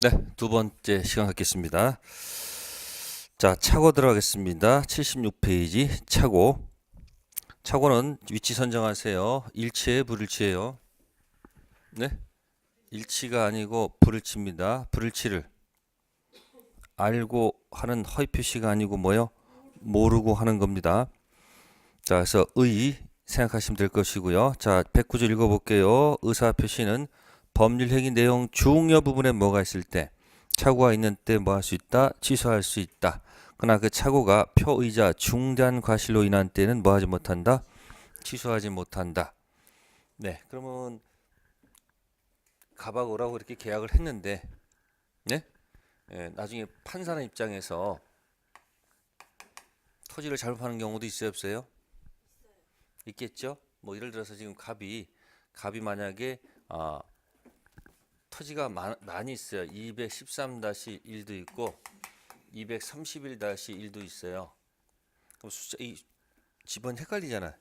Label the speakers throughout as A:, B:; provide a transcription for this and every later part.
A: 네, 두 번째 시간 갖겠습니다. 자, 차고 들어가겠습니다. 76페이지 차고. 차고는 위치 선정하세요. 일치에 불일치예요. 네? 일치가 아니고 불일치입니다. 불일치를 알고 하는 허위 표시가 아니고 뭐요? 모르고 하는 겁니다. 자, 그래서 의 생각하시면 될 것이고요. 자, 109조 읽어볼게요. 의사 표시는 법률 행위 내용 중요 부분에 뭐가 있을 때 착오가 있는 때 뭐 할 수 있다? 취소할 수 있다. 그러나 그 착오가 표의자 중대한 과실로 인한 때는 뭐 하지 못한다? 취소하지 못한다. 네, 그러면 가박 오라고 이렇게 계약을 했는데, 네? 나중에 판사는 입장에서 토지를 잘못 파는 경우도 있어요, 없어요? 있겠죠? 뭐 예를 들어서 지금 갑이 만약에 토지가 많이 있어요. 213-1도 있고 231-1도 있어요. 그럼 숫자 이 집은 헷갈리잖아.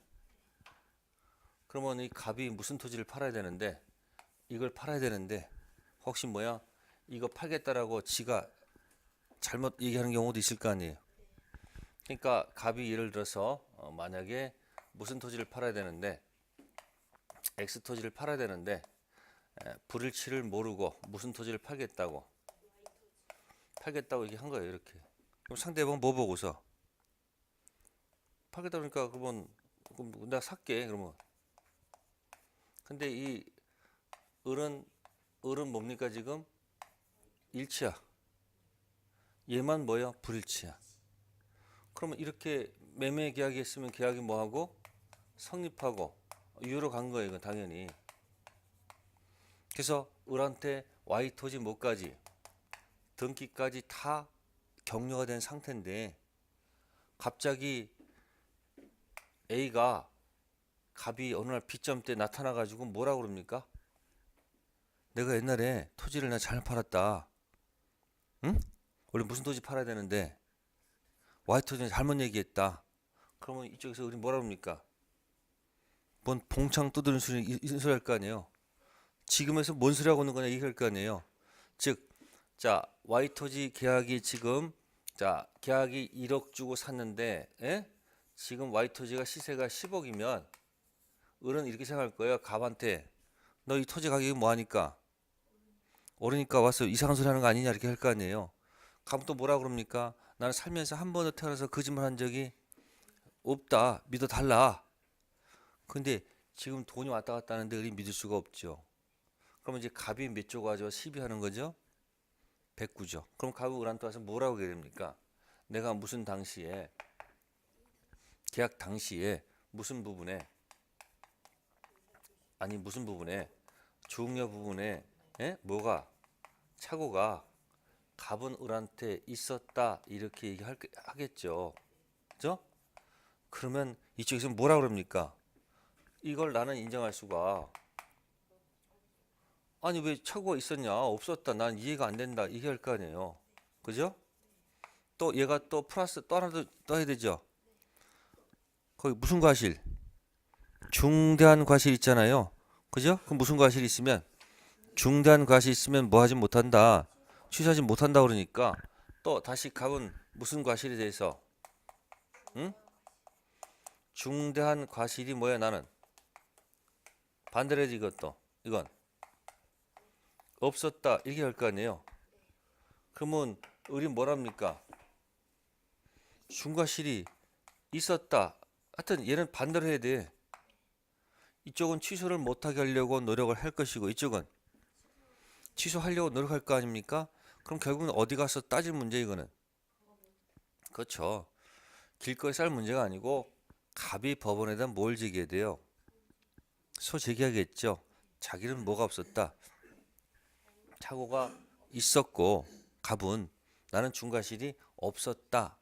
A: 그러면 이 갑이 무슨 토지를 팔아야 되는데 이걸 팔아야 되는데 혹시 뭐야? 이거 팔겠다라고 지가 잘못 얘기하는 경우도 있을 거 아니에요. 그러니까 갑이 예를 들어서 만약에 무슨 토지를 팔아야 되는데 X 토지를 팔아야 되는데 불일치를 모르고 무슨 토지를 팔겠다고 이렇게 한 거예요. 이렇게. 그럼 상대방은 뭐 보고서 팔겠다 그러니까 그러면 내가 살게 그러면. 근데 이 을은 뭡니까 지금? 일치야. 얘만 뭐야? 불일치야. 그러면 이렇게 매매 계약이 있으면 계약이 뭐하고 성립하고 유효로 간 거예요. 이건 당연히. 그래서 을한테 Y 토지 뭐까지 등기까지 다 격려가 된 상태인데 갑자기 A가 갑이 어느 날 B점 때 나타나 가지고 뭐라 그럽니까? 내가 옛날에 토지를 나 잘 팔았다. 응? 원래 무슨 토지 팔아야 되는데 Y 토지는 잘못 얘기했다. 그러면 이쪽에서 우리 뭐라 그럽니까? 뭔 봉창 두드리는 소리 이런 소리 할 거 아니에요. 지금에서 뭔 소리 하고 있는 거냐 얘기할 거 아니에요. 즉, 자 Y 토지 계약이 지금 자 계약이 1억 주고 샀는데 지금 Y 토지가 시세가 10억이면 을은 이렇게 생각할 거예요. 갑한테 너 이 토지 가격이 뭐하니까 오르니까 와서 이상한 소리 하는 거 아니냐 이렇게 할 거 아니에요. 갑은 또 뭐라 그럽니까? 나는 살면서 한 번도 태어나서 거짓말 한 적이 없다. 믿어 달라. 근데 지금 돈이 왔다 갔다 하는데 을이 믿을 수가 없죠. 그러면 이제 갑이 몇 조 가지고 시비하는 거죠? 109조. 그럼 갑이 을한테 와서 뭐라고 얘기해 됩니까? 내가 무슨 당시에 계약 당시에 무슨 부분에 중요 부분에 뭐가 착오가 갑은 을한테 있었다 이렇게 얘기하겠죠. 그죠? 그러면 이쪽에서 뭐라 그럽니까? 이걸 나는 인정할 수가 아니 왜 착오가 있었냐 없었다 난 이해가 안 된다 이게 할 거 아니에요. 그죠? 또 얘가 또 플러스 또 하나 더 해야 되죠. 거기 무슨 과실? 중대한 과실 있잖아요. 그죠? 그럼 무슨 과실이 있으면 중대한 과실이 있으면 뭐 하지 못한다. 취소하지 못한다 그러니까 또 다시 갑은 무슨 과실에 대해서 응? 중대한 과실이 뭐야 나는 반대로 해야지 이것도 이건 없었다 이렇게 할 거 아니에요. 그러면 을이 뭐랍니까? 중과실이 있었다. 하여튼 얘는 반대로 해야 돼. 이쪽은 취소를 못하게 하려고 노력을 할 것이고 이쪽은 취소하려고 노력할 거 아닙니까? 그럼 결국은 어디 가서 따질 문제 이거는. 그렇죠. 길거리 쌀 문제가 아니고 갑이 법원에다 뭘 제기해야 돼요? 소제기하겠죠. 자기는 뭐가 없었다. 착오가 있었고 갑은 나는 중과실이 없었다.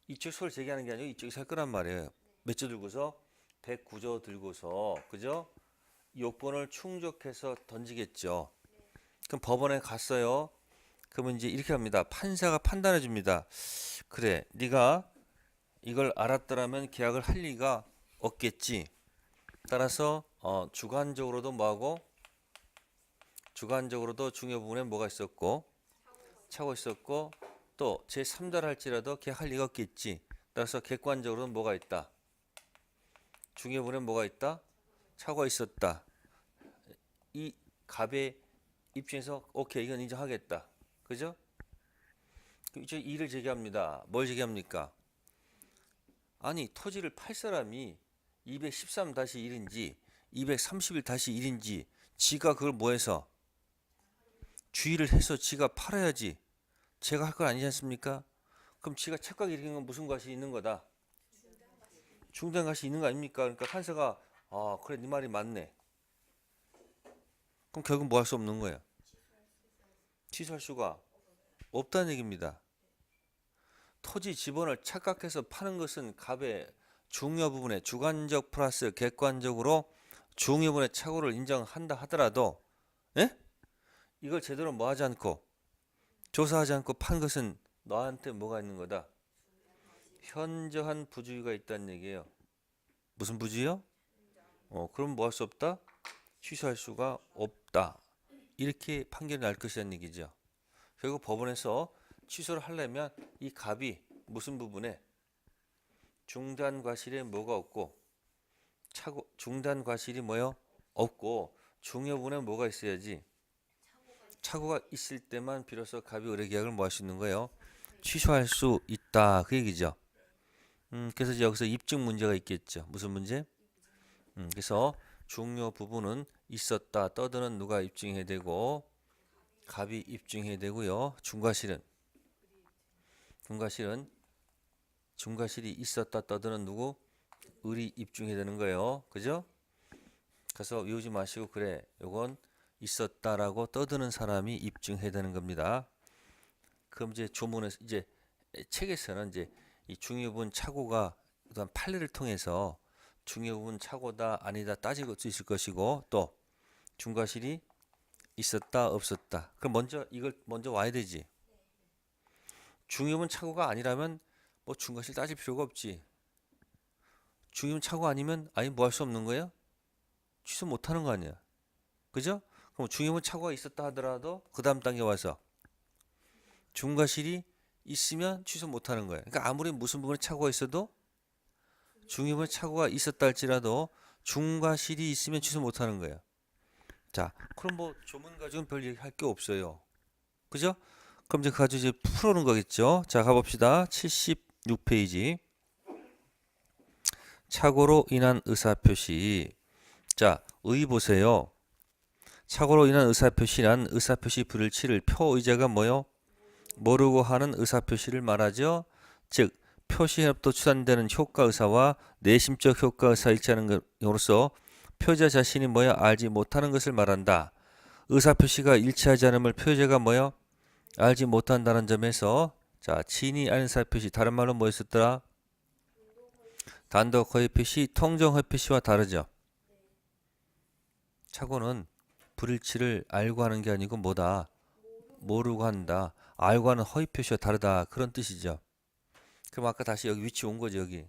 A: 이쪽 소를 제기하는 게 아니고 이쪽이 살 거란 말이에요. 몇 조 들고서 109조 들고서 그죠? 요건을 충족해서 던지겠죠. 그럼 법원에 갔어요. 그러면 이제 이렇게 합니다. 판사가 판단해 줍니다. 그래, 네가 이걸 알았더라면 계약을 할 리가 없겠지. 따라서 주관적으로도 뭐하고 주관적으로도 중요 부분에 뭐가 있었고 차고 있었고 또 제3자를 할지라도 걔 할 리가 없겠지. 따라서 객관적으로는 뭐가 있다. 중요 부분에 뭐가 있다. 차고가 있었다. 이 갑의 입장에서 오케이 이건 인정하겠다. 그죠? 이제 이를 제기합니다. 뭘 제기합니까? 아니 토지를 팔 사람이 213-1인지 231-1인지 지가 그걸 뭐해서 주의를 해서 지가 팔아야지. 제가 할 건 아니지 않습니까? 그럼 지가 착각이 일으킨 건 무슨 과실이 있는 거다? 중단 과실이 있는 거 아닙니까? 그러니까 판사가 아 그래 네 말이 맞네. 그럼 결국 뭐 할 수 없는 거예요? 취소할 수가 없다는 얘기입니다. 토지 지번을 착각해서 파는 것은 갑의 중요 부분에 주관적 플러스 객관적으로 중요 부분의 착오를 인정한다 하더라도 예? 이걸 제대로 뭐 하지 않고 조사하지 않고 판 것은 너한테 뭐가 있는 거다? 현저한 부주의가 있다는 얘기예요. 무슨 부주의요? 그럼 뭐 할 수 없다? 취소할 수가 없다. 이렇게 판결이 날 것이라는 얘기죠. 결국 법원에서 취소를 하려면 이 갑이 무슨 부분에 중단 과실에 뭐가 없고 차고 중단 과실이 뭐요? 없고 중요 부분에 뭐가 있어야지 착오가 있을 때만 비로소 갑이 의뢰계약을 뭐 할 수 있는 거예요? 취소할 수 있다 그 얘기죠. 그래서 이제 여기서 입증 문제가 있겠죠. 무슨 문제? 그래서 중요 부분은 있었다 떠드는 누가 입증해야 되고 갑이 입증해야 되고요. 중과실이 있었다 떠드는 누구? 을이 입증해야 되는 거예요. 그죠? 그래서 외우지 마시고 그래 요건 있었다라고 떠드는 사람이 입증해야 되는 겁니다. 그럼 이제 조문에서 이제 책에서는 이제 이 중요부분 착오가 그다음 판례를 통해서 중요부분 착오다 아니다 따질 수 있을 것이고 또 중과실이 있었다 없었다. 그럼 먼저 이걸 먼저 와야 되지. 중요부분 착오가 아니라면 뭐 중과실 따질 필요가 없지. 중요부분 착오 아니면 아니 뭐 할 수 없는 거예요? 취소 못 하는 거 아니야. 그죠? 그럼 중요부분 착오가 있었다 하더라도 그 다음 단계 와서 중과실이 있으면 취소 못 하는 거예요. 그러니까 아무리 무슨 부분에 착오가 있어도 중요부분에 착오가 있었다 할지라도 중과실이 있으면 취소 못 하는 거예요. 자, 그럼 뭐 조문 가지고는 별 얘기할 게 없어요. 그죠? 그럼 이제 그 가지고 이제 풀어오는 거겠죠. 자, 가봅시다. 76페이지. 착오로 인한 의사표시. 자, 의 보세요. 착오로 인한 의사표시란 의사표시 불일치를 표의자가 뭐요? 모르고 하는 의사표시를 말하죠. 즉 표시협도 추산되는 효과의사와 내심적 효과의사 일치하는 경우로서 표의자 자신이 뭐야 알지 못하는 것을 말한다. 의사표시가 일치하지 않음을 표의자가 뭐야 알지 못한다는 점에서 자 진이 아닌 의사표시 다른 말로 뭐였었더라? 단독 허위표시, 통정 허위표시와 다르죠. 착오는 불일치를 알고 하는 게 아니고 뭐다? 모르고 한다. 알고 하는 허위표시와 다르다. 그런 뜻이죠. 그럼 아까 다시 여기 위치 온 거죠. 여기.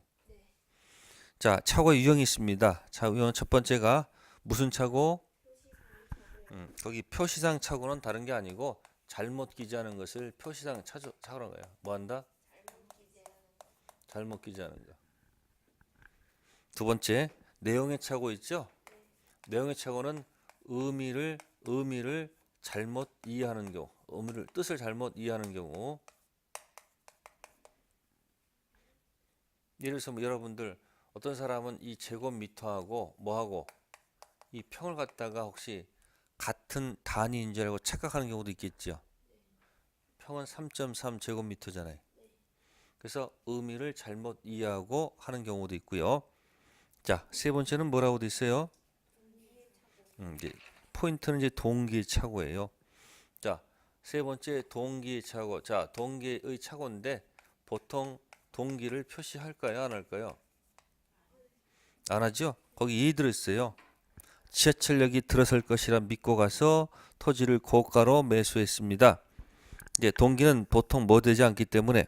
A: 자, 착오의 유형이 있습니다. 자, 유형은 첫 번째가 무슨 착오? 거기 표시상 착오는 다른 게 아니고 잘못 기재하는 것을 표시상 착오라는 거예요. 뭐 한다? 잘못 기재하는 거. 두 번째, 내용의 착오 있죠? 내용의 착오는 의미를 잘못 이해하는 경우, 뜻을 잘못 이해하는 경우. 예를 들어서 뭐 여러분들 어떤 사람은 이 제곱미터하고 뭐하고 이 평을 갖다가 혹시 같은 단위인 줄 알고 착각하는 경우도 있겠죠. 평은 3.3 제곱미터잖아요. 그래서 의미를 잘못 이해하고 하는 경우도 있고요. 자, 세 번째는 뭐라고 돼 있어요? 이제 포인트는 이제 동기의 착오예요. 자, 세 번째 동기의 착오. 자, 동기의 착오인데 보통 동기를 표시할까요? 안 할까요? 안 하죠? 거기 예의 들었어요. 지하철역이 들어설 것이라 믿고 가서 토지를 고가로 매수했습니다. 이제 동기는 보통 뭐 되지 않기 때문에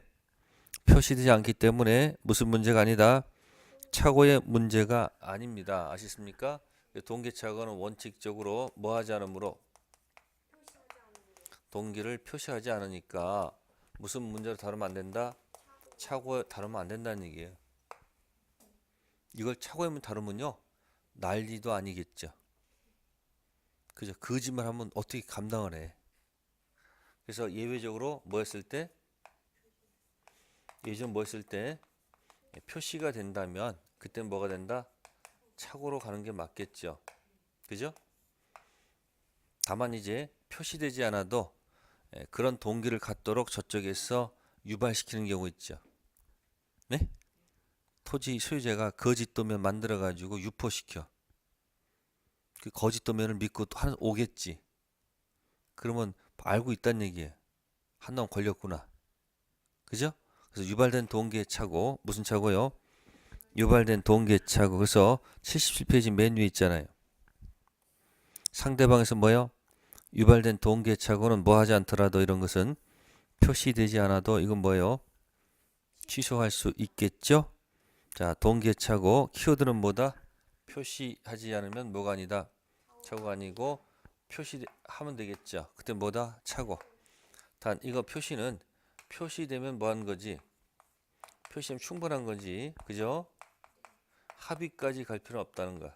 A: 표시되지 않기 때문에 무슨 문제가 아니다. 착오의 문제가 아닙니다. 아시습니까? 동기 착오는 원칙적으로 뭐 하지 않으므로 동기를 표시하지 않으니까 무슨 문제로 다루면 안 된다? 차고 다루면 안 된다는 얘기예요. 이걸 차고에만 다루면요 난리도 아니겠죠. 그죠? 거짓말 하면 어떻게 감당을 해? 그래서 예외적으로 뭐 했을 때 예전 뭐 했을 때 표시가 된다면 그때 뭐가 된다? 차고로 가는 게 맞겠죠. 그죠? 다만 이제 표시되지 않아도 그런 동기를 갖도록 저쪽에서 유발시키는 경우 있죠. 네? 토지 소유자가 거짓 도면 만들어 가지고 유포시켜. 그 거짓 도면을 믿고 또 하나 오겠지. 그러면 알고 있다는 얘기예요. 한놈 걸렸구나. 그죠? 그래서 유발된 동기의 차고 무슨 차고요? 유발된 동기의 차고. 그래서 77페이지 맨 위에 있잖아요. 상대방에서 뭐요? 유발된 동기의 차고는 뭐 하지 않더라도 이런 것은 표시되지 않아도 이건 뭐예요? 취소할 수 있겠죠? 자, 동기의 차고 키워드는 뭐다? 표시하지 않으면 뭐가 아니다? 차고가 아니고 표시하면 되겠죠. 그때 뭐다? 차고. 단 이거 표시는 표시되면 뭐 하는 거지? 표시하면 충분한 거지. 그죠? 합의까지 갈 필요는 없다는 거.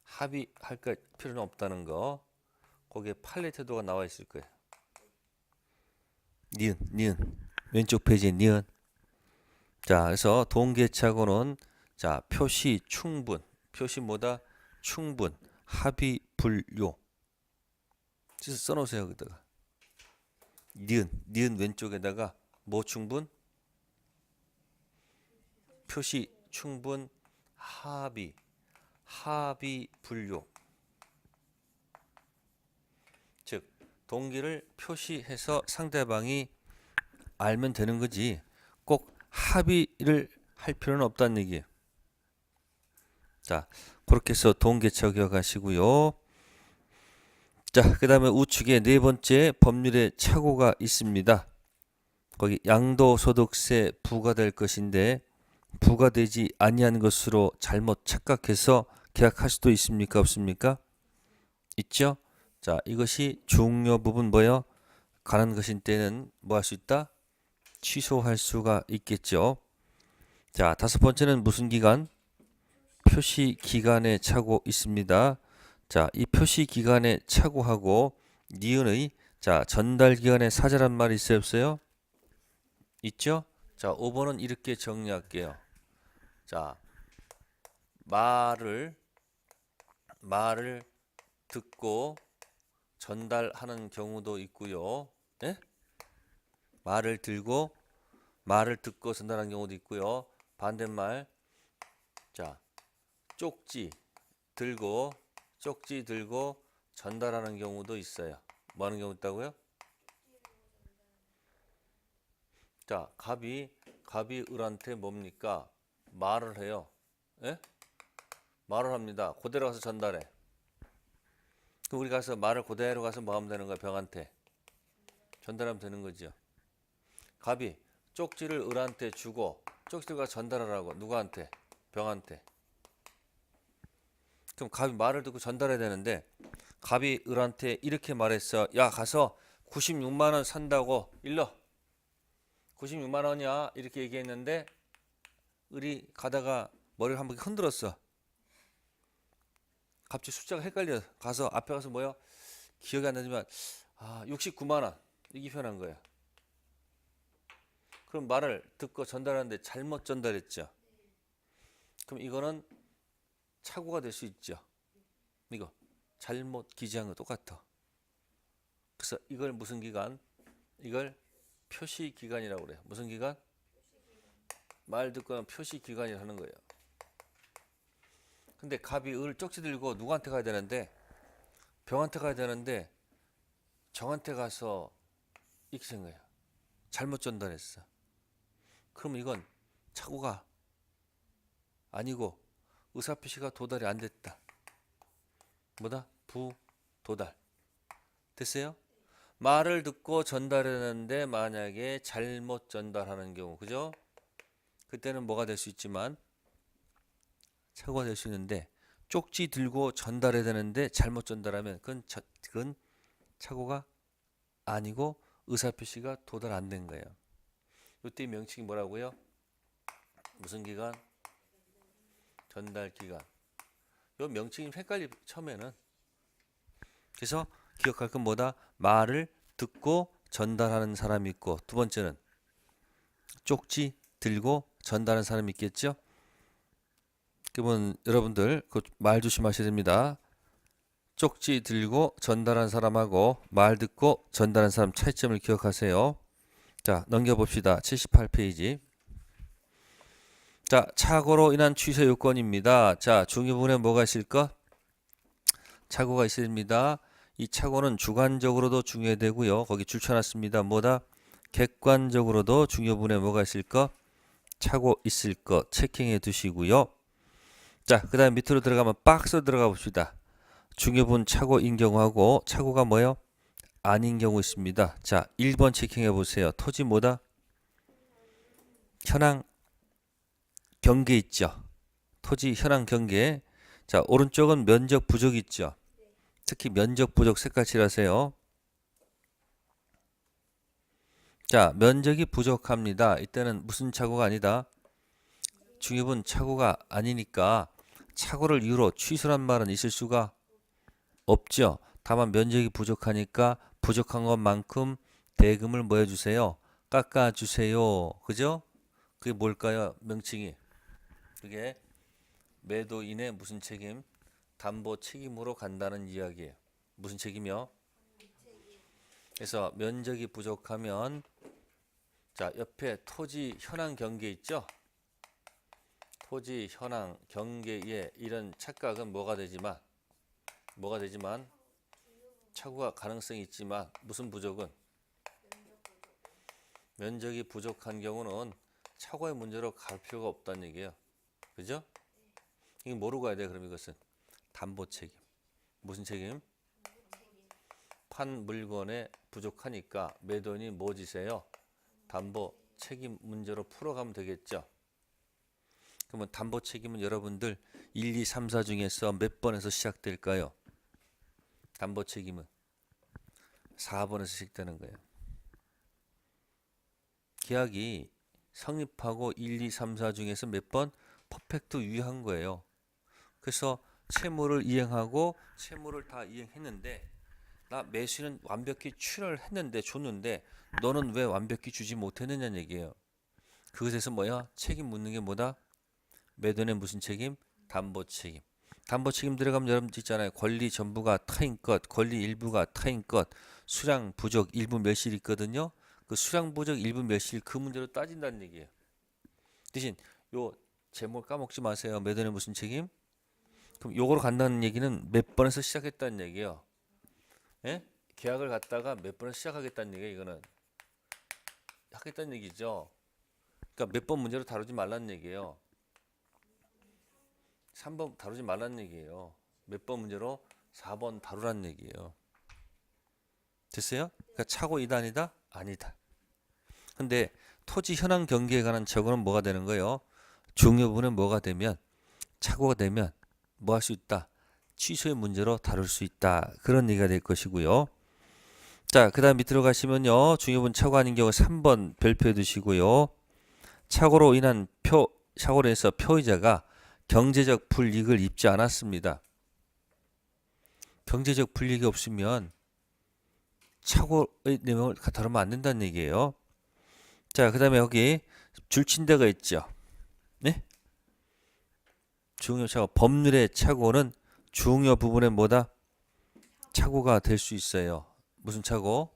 A: 합의할 필요는 없다는 거. 거기에 판례 태도가 나와 있을 거예요. 니은. 왼쪽 페이지에 니은. 자, 그래서 동계차고는 자, 표시 충분. 표시 뭐다? 충분. 합의 불요. 그래서 써놓으세요, 여기다가. 니은 왼쪽에다가 뭐 충분? 표시 충분 합의 불요. 즉 동기를 표시해서 상대방이 알면 되는 거지 꼭 합의를 할 필요는 없다는 얘기예요. 자, 그렇게 해서 동계차 기억하시고요. 자, 그 다음에 우측에 네 번째 법률의 착오가 있습니다. 거기 양도소득세 부과될 것인데 부과되지 아니한 것으로 잘못 착각해서 계약할 수도 있습니까? 없습니까? 있죠? 자, 이것이 중요 부분 뭐예요? 가는 것인 때는 뭐 할 수 있다? 취소할 수가 있겠죠. 자, 다섯 번째는 무슨 기간? 표시 기간에 차고 있습니다. 자, 이 표시 기간에 차고하고 니은의 자, 전달 기간에 사자란 말이 있어요, 없어요? 있죠? 자, 5번은 이렇게 정리할게요. 자, 말을 듣고 전달하는 경우도 있고요. 네? 말을 듣고 전달하는 경우도 있고요. 반대말, 자, 쪽지 들고 전달하는 경우도 있어요. 뭐 하는 경우 있다고요? 자, 갑이 을한테 뭡니까? 말을 해요. 예? 말을 합니다. 그대로 가서 전달해. 그럼 우리 가서 말을 그대로 가서 뭐 하면 되는 거야? 병한테 전달하면 되는 거죠. 갑이 쪽지를 을한테 주고 쪽지를 가서 전달하라고. 누구한테? 병한테. 그럼 갑이 말을 듣고 전달해야 되는데 갑이 을한테 이렇게 말했어. 야, 가서 96만 원 산다고. 일러. 96만 원이야. 이렇게 얘기했는데 을이 가다가 머리를 한번 흔들었어. 갑자기 숫자가 헷갈려. 가서 앞에 가서 뭐야? 기억이 안 나지만 69만 원. 이게 표현한 거예요. 그럼 말을 듣고 전달하는데 잘못 전달했죠. 그럼 이거는 착오가 될 수 있죠. 이거 잘못 기재한 거 똑같아. 그래서 이걸 무슨 기간? 이걸 표시 기간이라고 그래요. 무슨 기간? 말 듣고 표시 기간이라 하는 거예요. 근데 갑이 을 쪽지 들고 누구한테 가야 되는데 병한테 가야 되는데 정한테 가서 이렇게 된 거예요. 잘못 전달했어. 그럼 이건 착오가 아니고 의사표시가 도달이 안 됐다. 뭐다? 부도달. 됐어요? 말을 듣고 전달했는데 만약에 잘못 전달하는 경우, 그죠? 그때는 뭐가 될 수 있지만 착오가 될 수 있는데 쪽지 들고 전달해야 되는데 잘못 전달하면 그건 착오가 아니고 의사표시가 도달 안 된 거예요. 이때 명칭이 뭐라고요? 무슨 기간? 전달 기간. 요 명칭이 헷갈리 처음에는. 그래서 기억할 건 뭐다? 말을 듣고 전달하는 사람이 있고, 두 번째는 쪽지 들고 전달하는 사람이 있겠죠? 그러면 여러분들 그 말 조심하셔야 됩니다. 쪽지 들고 전달한 사람하고 말 듣고 전달한 사람 차이점을 기억하세요. 자, 넘겨봅시다. 78페이지. 자, 착오로 인한 취소 요건입니다. 자, 중요부분에 뭐가 있을 것? 착오가 있어야 됩니다. 이 착오는 주관적으로도 중요되고요. 거기 줄쳐놨습니다. 뭐다? 객관적으로도 중요부분에 뭐가 있을 것? 착오 있을 것 체킹해 두시고요. 자, 그 다음에 밑으로 들어가면 박스 들어가 봅시다. 중요분 착오인 경우하고 착오가 뭐요? 아닌 경우 있습니다. 자, 1번 체킹해 보세요. 토지 뭐다? 현황 경계 있죠. 토지 현황 경계. 자, 오른쪽은 면적 부족 있죠. 특히 면적 부족 색깔 칠하세요. 자, 면적이 부족합니다. 이때는 무슨 착오가 아니다? 중요분 착오가 아니니까 착오를 이유로 취소란 말은 있을 수가 없죠. 다만 면적이 부족하니까 부족한 것만큼 대금을 뭐 해주세요? 깎아주세요. 그죠? 그게 뭘까요? 명칭이. 그게 매도인의 무슨 책임? 담보 책임으로 간다는 이야기예요. 무슨 책임이요? 그래서 면적이 부족하면 자, 옆에 토지 현황 경계 있죠? 토지 현황 경계에 이런 착각은 뭐가 되지만 착오가 가능성이 있지만 무슨 부족은 면적이 부족한 경우는 착오의 문제로 갈 필요가 없다는 얘기예요. 그죠? 이게 뭐로 가야 돼? 그럼 이것은 담보 책임. 무슨 책임? 판 물건에 부족하니까 매도인이 뭐 지세요? 담보 책임 문제로 풀어가면 되겠죠. 그러면 담보 책임은 여러분들 1, 2, 3, 4 중에서 몇 번에서 시작될까요? 담보 책임은 4번에서 시작되는 거예요. 계약이 성립하고 1, 2, 3, 4 중에서 몇 번 퍼펙트 유효한 거예요. 그래서 채무를 이행하고 채무를 다 이행했는데 나 매수인은 완벽히 출혈을 했는데 줬는데 너는 왜 완벽히 주지 못했느냐는 얘기예요. 그것에서 뭐야? 책임 묻는 게 뭐다? 매도인의 무슨 책임? 담보 책임. 담보 책임 들어가면 여러분들 있잖아요. 권리 전부가 타인 것, 권리 일부가 타인 것, 수량 부족 일부 멸실 있거든요. 그 수량 부족 일부 멸실 그 문제로 따진다는 얘기예요. 대신 요 제목 까먹지 마세요. 매도인의 무슨 책임? 그럼 요거로 간다는 얘기는 몇 번에서 시작했다는 얘기예요. 예? 계약을 갖다가 몇 번에서 시작하겠다는 얘기예요. 이거는 하겠다는 얘기죠. 그러니까 몇 번 문제로 다루지 말라는 얘기예요. 3번 다루지 말라는 얘기예요. 몇 번 문제로 4번 다루라는 얘기예요. 됐어요? 그러니까 착오 이단이다? 아니다. 근데 토지 현황 경계에 관한 적어는 뭐가 되는 거예요? 중요부분은 뭐가 되면 착오가 되면 뭐 할 수 있다? 취소의 문제로 다룰 수 있다. 그런 얘기가 될 것이고요. 자, 그 다음 밑으로 가시면요. 중요부분 착오 아닌 경우 3번 별표해 두시고요. 착오로 인한 착오로 해서 표의자가 경제적 불이익을 입지 않았습니다. 경제적 불이익이 없으면 착오의 내용을 다루면 안 된다는 얘기예요. 자, 그 다음에 여기 줄친데가 있죠. 네? 중요 착오. 법률의 착오는 중요 부분에 뭐다? 착오가 될 수 있어요. 무슨 착오?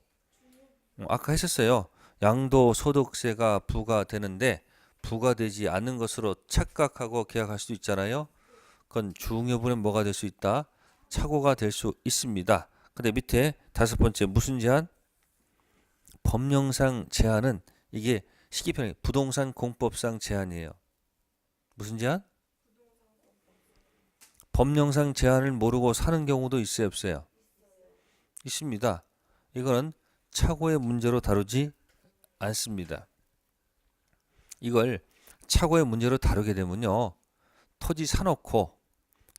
A: 아까 했었어요. 양도소득세가 부과되는데 부과되지 않는 것으로 착각하고 계약할 수도 있잖아요. 그건 중요부분에 뭐가 될 수 있다? 착오가 될 수 있습니다. 근데 밑에 5번째 무슨 제한? 법령상 제한은 이게 시기평행 부동산 공법상 제한이에요. 무슨 제한? 법령상 제한을 모르고 사는 경우도 있어요, 없어요? 있습니다. 이거는 착오의 문제로 다루지 않습니다. 이걸 착오의 문제로 다루게 되면요. 토지 사놓고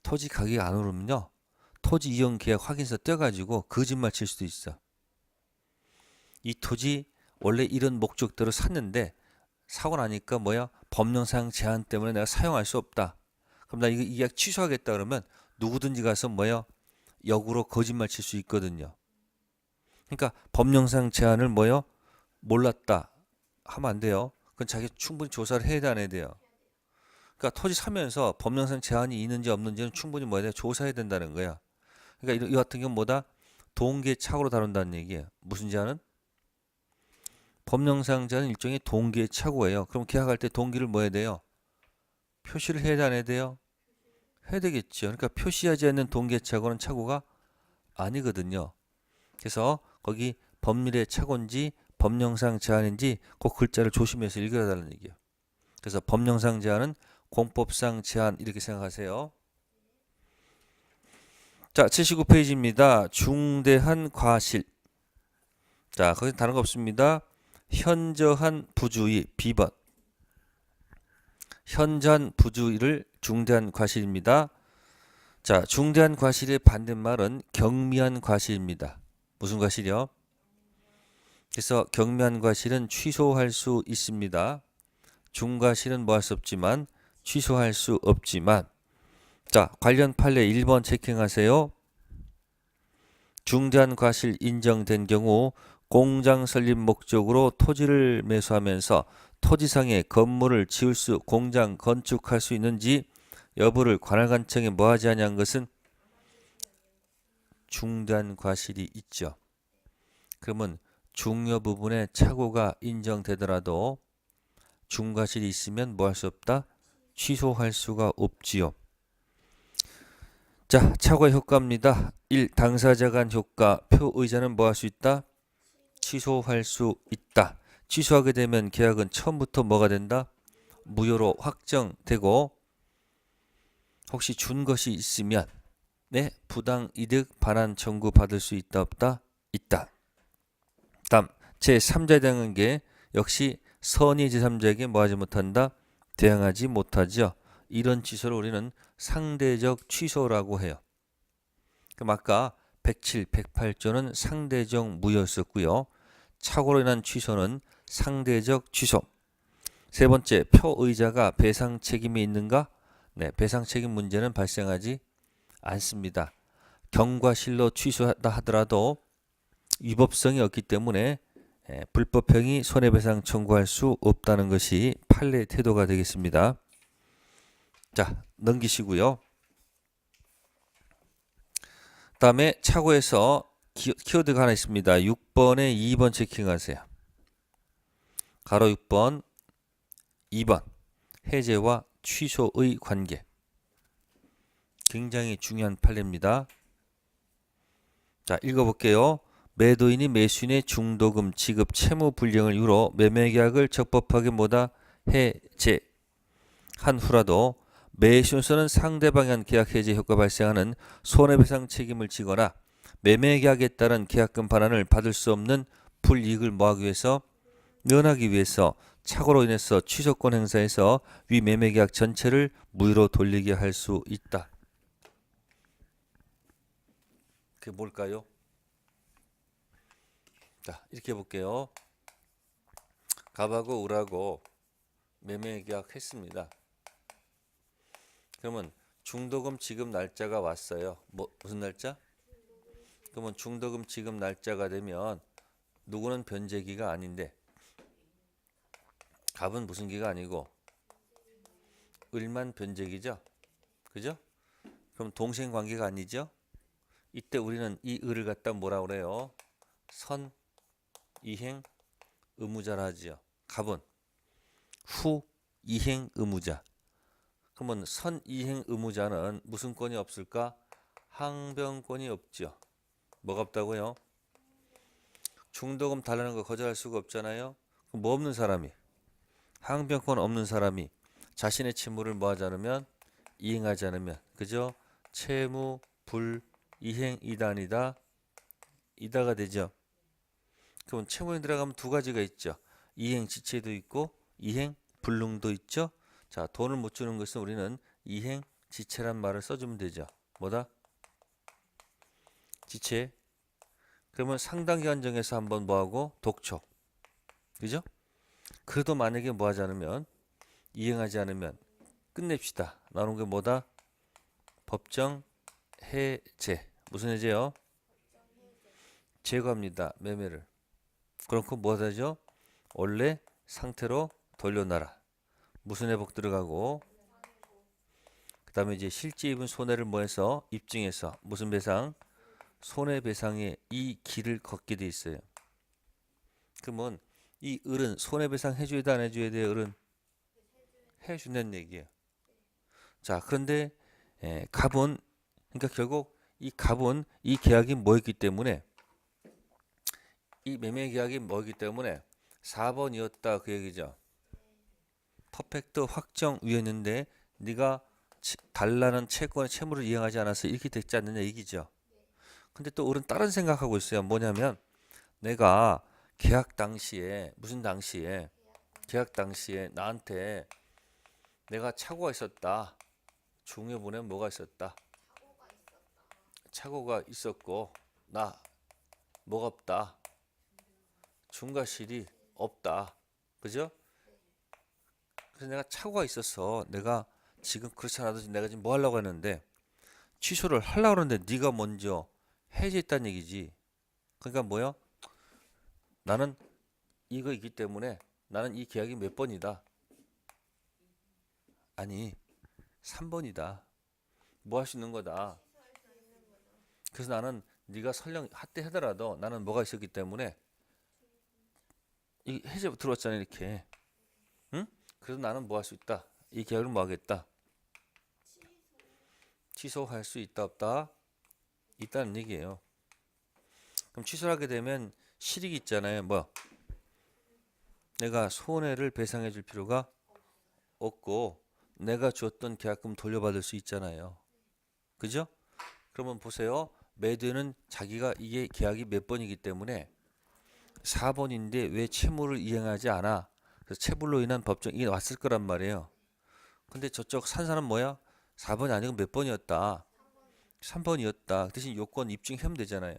A: 토지 가격이 안 오르면요. 토지 이용 계약 확인서 떼가지고 거짓말 칠 수도 있어. 이 토지 원래 이런 목적대로 샀는데 사고 나니까 뭐야? 법령상 제한 때문에 내가 사용할 수 없다. 그럼 나 이 계약 취소하겠다 그러면 누구든지 가서 뭐야? 역으로 거짓말 칠 수 있거든요. 그러니까 법령상 제한을 뭐요? 몰랐다 하면 안 돼요. 그건 자기 충분히 조사를 해야 돼, 안 해야 돼요. 그러니까 토지 사면서 법령상 제한이 있는지 없는지는 충분히 뭐야 돼? 조사해야 된다는 거야. 그러니까 이 같은 경우 뭐다? 동계착오로 다룬다는 얘기예요. 무슨 제한은? 법령상 제한은 일종의 동계착오예요. 그럼 계약할 때 동기를 뭐 해야 돼요? 표시를 해야 돼, 안 해야 돼요? 해야 되겠죠. 그러니까 표시하지 않는 동계착오는 착오가 아니거든요. 그래서 거기 법률의 착오인지 법령상 제한인지 꼭 글자를 조심해서 읽어야 달라는 얘기예요. 그래서 법령상 제한은 공법상 제한 이렇게 생각하세요. 자, 79페이지입니다. 중대한 과실. 자, 거기 다른 거 없습니다. 현저한 부주의 비번. 현저한 부주의를 중대한 과실입니다. 자, 중대한 과실의 반대말은 경미한 과실입니다. 무슨 과실이요? 그래서 경미한 과실은 취소할 수 있습니다. 중과실은 뭐 할 수 없지만 취소할 수 없지만. 자, 관련 판례 1번 체킹하세요. 중대한 과실 인정된 경우 공장 설립 목적으로 토지를 매수하면서 토지상에 건물을 지을 수, 공장 건축할 수 있는지 여부를 관할관청에 뭐하지 아니한 것은 중대한 과실이 있죠. 그러면 중요 부분에 착오가 인정되더라도 중과실이 있으면 뭐 할 수 없다? 취소할 수가 없지요. 자, 착오의 효과입니다. 1. 당사자 간 효과. 표의자는 뭐 할 수 있다? 취소할 수 있다. 취소하게 되면 계약은 처음부터 뭐가 된다? 무효로 확정되고, 혹시 준 것이 있으면 네, 부당 이득 반환 청구 받을 수 있다 없다? 있다. 다음 제3자에 대한 게 역시 선의 제3자에게 뭐하지 못한다? 대항하지 못하죠. 이런 취소를 우리는 상대적 취소라고 해요. 그럼 아까 107, 108조는 상대적 무효였었고요. 착오로 인한 취소는 상대적 취소. 세 번째, 표의자가 배상 책임이 있는가? 네, 배상 책임 문제는 발생하지 않습니다. 경과실로 취소하다 하더라도 위법성이 없기 때문에 불법행위 손해배상 청구할 수 없다는 것이 판례 태도가 되겠습니다. 자, 넘기시고요. 다음에 착오에서 키워드가 하나 있습니다. 6번에 2번 체킹하세요. 가로 6번, 2번 해제와 취소의 관계. 굉장히 중요한 판례입니다. 자, 읽어볼게요. 매도인이 매수인의 중도금 지급 채무 불이행을 이유로 매매계약을 적법하게 뭐다 해제한 후라도 매수인으로서는 상대방에 의한 계약 해제 효과 발생하는 손해배상 책임을 지거나 매매계약에 따른 계약금 반환을 받을 수 없는 불이익을 뭐하기 위해서 면하기 위해서 착오로 인해서 취소권 행사해서 위 매매계약 전체를 무효로 돌리게 할 수 있다. 그게 뭘까요? 자, 이렇게 볼게요. 갑하고 을하고 매매 계약 했습니다. 그러면 중도금 지급 날짜가 왔어요. 무슨 날짜? 그러면 중도금 지급 날짜가 되면 누구는 변제기가 아닌데 갑은 무슨 기가 아니고 을만 변제기죠. 그죠? 그럼 동생 관계가 아니죠? 이때 우리는 이 을을 갖다 뭐라 그래요? 선 이행 의무자라 하지요. 갑은 후 이행 의무자. 그러면 선 이행 의무자는 무슨 권이 없을까? 항변권이 없죠. 뭐가 없다고요? 중도금 달라는 거 거절할 수가 없잖아요. 그럼 뭐 없는 사람이? 항변권 없는 사람이 자신의 채무를 뭐 하지 않으면 이행하지 않으면, 그죠? 채무 불 이행 이단이다 이다가 되죠. 그럼 채무에 들어가면 두 가지가 있죠. 이행 지체도 있고 이행 불능도 있죠. 자, 돈을 못 주는 것은 우리는 이행 지체란 말을 써주면 되죠. 뭐다? 지체. 그러면 상당 기간 정해서 한번 뭐하고 독촉. 그죠? 그래도 만약에 뭐 하지 않으면 이행하지 않으면 끝냅시다. 나오는 게 뭐다? 법정 해제. 무슨 해제요? 제거합니다. 매매를. 그렇고 뭐 하죠? 원래 상태로 돌려놔라. 무슨 회복 들어가고 그 다음에 이제 실제 입은 손해를 뭐해서 입증해서 무슨 배상? 손해배상의 이 길을 걷게 돼 있어요. 그러면 이 을은 손해배상 해줘야 돼 안 해줘야 돼? 을은 해준다는 얘기예요. 자, 그런데 갑은 그러니까 결국 이 갑은 이 계약이 뭐였기 때문에 이 매매 계약이 뭐였기 때문에 4번이었다 그 얘기죠. 퍼펙트 확정 위였는데 네가 달라는 채권의 채무를 이행하지 않아서 이렇게 됐지 않느냐 얘기죠. 근데 또 을은 다른 생각하고 있어요. 뭐냐면 내가 계약 당시에 무슨 당시에 계약 당시에 나한테 내가 착오가 있었다. 중요분에 뭐가 있었다. 착오가 있었고 나 뭐가 없다. 중과실이 없다. 그죠? 그래서 내가 착오가 있어서 내가 지금 그렇지 않아도 내가 지금 뭐 하려고 했는데 취소를 하려고 하는데 네가 먼저 해제했다는 얘기지. 그러니까 뭐야? 나는 이거 있기 때문에 나는 이 계약이 몇 번이다. 아니 3번이다. 뭐 할 수 있는 거다. 그래서 나는 네가 설령 하대하더라도 나는 뭐가 있었기 때문에 이 해제 들어왔잖아 이렇게. 응? 그래서 나는 뭐 할 수 있다. 이 계약을 뭐 하겠다. 취소할 수 있다 없다. 있다는 얘기예요. 그럼 취소를 하게 되면 실익이 있잖아요. 뭐 내가 손해를 배상해 줄 필요가 없고 내가 줬던 계약금 돌려받을 수 있잖아요. 그죠? 그러면 보세요. 매도는 자기가 이게 계약이 몇 번이기 때문에 4번인데 왜 채무를 이행하지 않아? 그래서 채불로 인한 법정 이게 왔을 거란 말이에요. 근데 저쪽 산 사람 뭐야? 4번이 아니고 몇 번이었다. 3번이었다. 대신 요건 입증하면 되잖아요.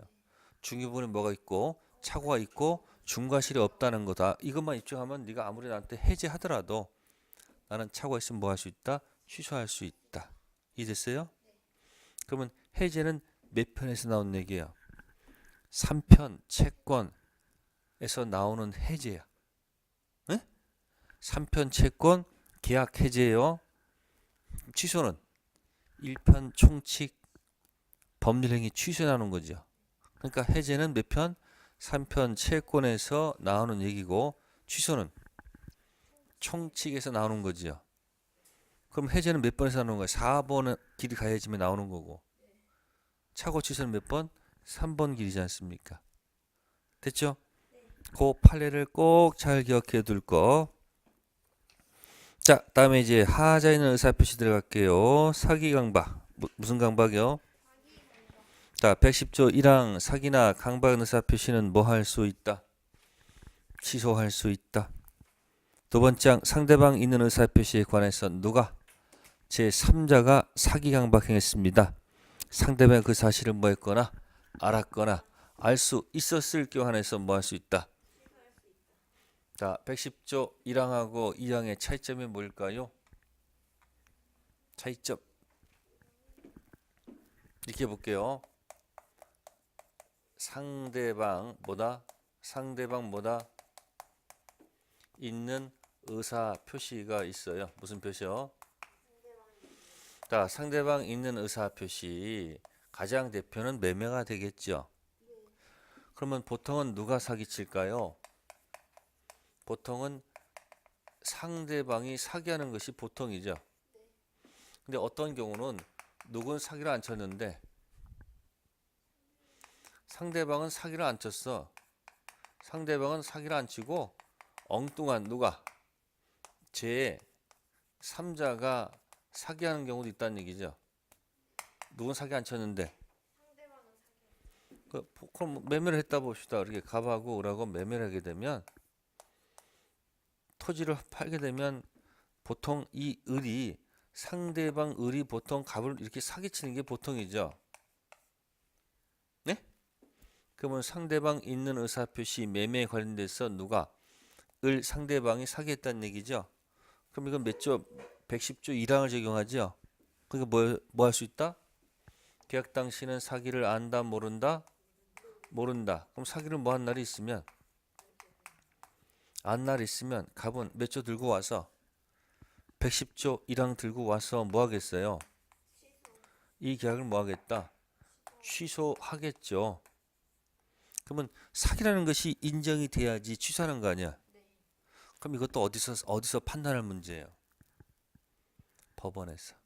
A: 중요부분에 뭐가 있고 착오가 있고 중과실이 없다는 거다. 이것만 입증하면 네가 아무리 나한테 해제하더라도 나는 착오가 있으면 뭐 할 수 있다? 취소할 수 있다. 이해됐어요? 그러면 해제는 몇 편에서 나온 얘기예요? 3편 채권에서 나오는 해제야. 네? 3편 채권 계약 해제예요. 취소는 1편 총칙 법률행위 취소에 나오는 거죠. 그러니까 해제는 몇 편? 3편 채권에서 나오는 얘기고 취소는 총칙에서 나오는 거지요. 그럼 해제는 몇 번에서 나오는 거야? 4번은 길이 가야지만 나오는 거고 착오 취소는 몇 번? 3번 길이지 않습니까? 됐죠? 그 판례를 꼭 잘 기억해 둘 거. 자, 다음에 이제 하자 있는 의사표시 들어갈게요. 사기 강박. 무슨 강박이요? 자, 110조 1항 사기나 강박 의사표시는 뭐 할 수 있다? 취소할 수 있다. 두 번째 항 상대방 있는 의사표시에 관해서 누가? 제3자가 사기 강박행했습니다. 상대방 그 사실을 뭐 했거나 알았거나 알 수 있었을 경우 한해서 뭐 할 수 있다? 자, 110조 1항하고 2항의 차이점이 뭘까요? 차이점 이렇게 볼게요. 상대방 뭐다 있는 의사 표시가 있어요. 무슨 표시요? 자, 상대방 있는 의사 표시 가장 대표는 매매가 되겠죠. 그러면 보통은 누가 사기칠까요? 보통은 상대방이 사기하는 것이 보통이죠. 근데 어떤 경우는 누군 사기를 안 쳤는데 상대방은 사기를 안 쳤어. 상대방은 사기를 안 치고 엉뚱한 누가 제 3자가 사기하는 경우도 있다는 얘기죠. 누군 사기 안 쳤는데 그럼 매매를 했다 봅시다. 이렇게 갑하고 을하고 매매를 하게 되면 토지를 팔게 되면 보통 이 을이 상대방 을이 보통 갑을 이렇게 사기치는 게 보통이죠. 네? 그러면 상대방 있는 의사표시 매매에 관련돼서 누가 을 상대방이 사기했다는 얘기죠. 그럼 이건 몇 조? 110조 1항을 적용하죠. 그러니까 뭐 할 수 있다? 계약 당시는 사기를 안다 모른다? 모른다. 그럼 사기를 뭐 한 날이 있으면 안 날이 있으면 갑은 몇 조 들고 와서 110조 1항 들고 와서 뭐 하겠어요? 이 계약을 뭐 하겠다? 취소하겠죠. 그러면 사기라는 것이 인정이 돼야지 취소하는 거 아니야? 그럼 이것도 어디서 판단할 문제예요? 법원에서.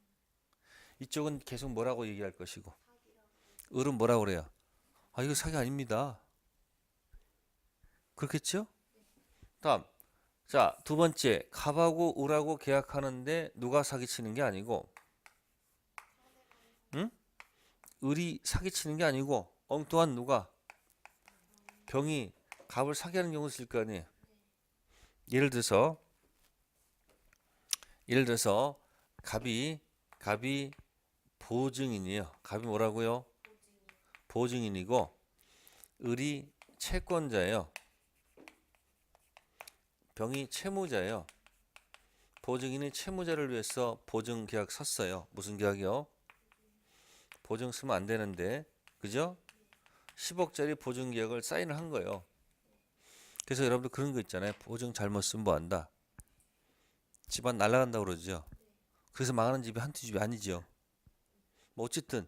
A: 이쪽은 계속 뭐라고 얘기할 것이고, 을은 뭐라고 그래요? 아, 이거 사기 아닙니다. 그렇겠죠? 다음. 자, 두 번째. 갑하고 을하고 계약하는데 누가 사기치는 게 아니고, 응? 을이 사기치는 게 아니고, 엉뚱한 누가? 병이 갑을 사기하는 경우도 있을 거 아니에요. 예를 들어서 갑이 보증인이에요. 갑이 뭐라고요? 보증인이고 을이 채권자예요. 병이 채무자예요. 보증인이 채무자를 위해서 보증 계약 섰어요. 무슨 계약이요? 보증 쓰면 안 되는데, 그죠? 10억짜리 보증 계약을 사인을 한 거예요. 그래서 여러분들 그런 거 있잖아요. 보증 잘못 쓰면 뭐 한다? 집안 날아간다고 그러죠. 그래서 망하는 집이 한두 집이 아니죠. 뭐 어쨌든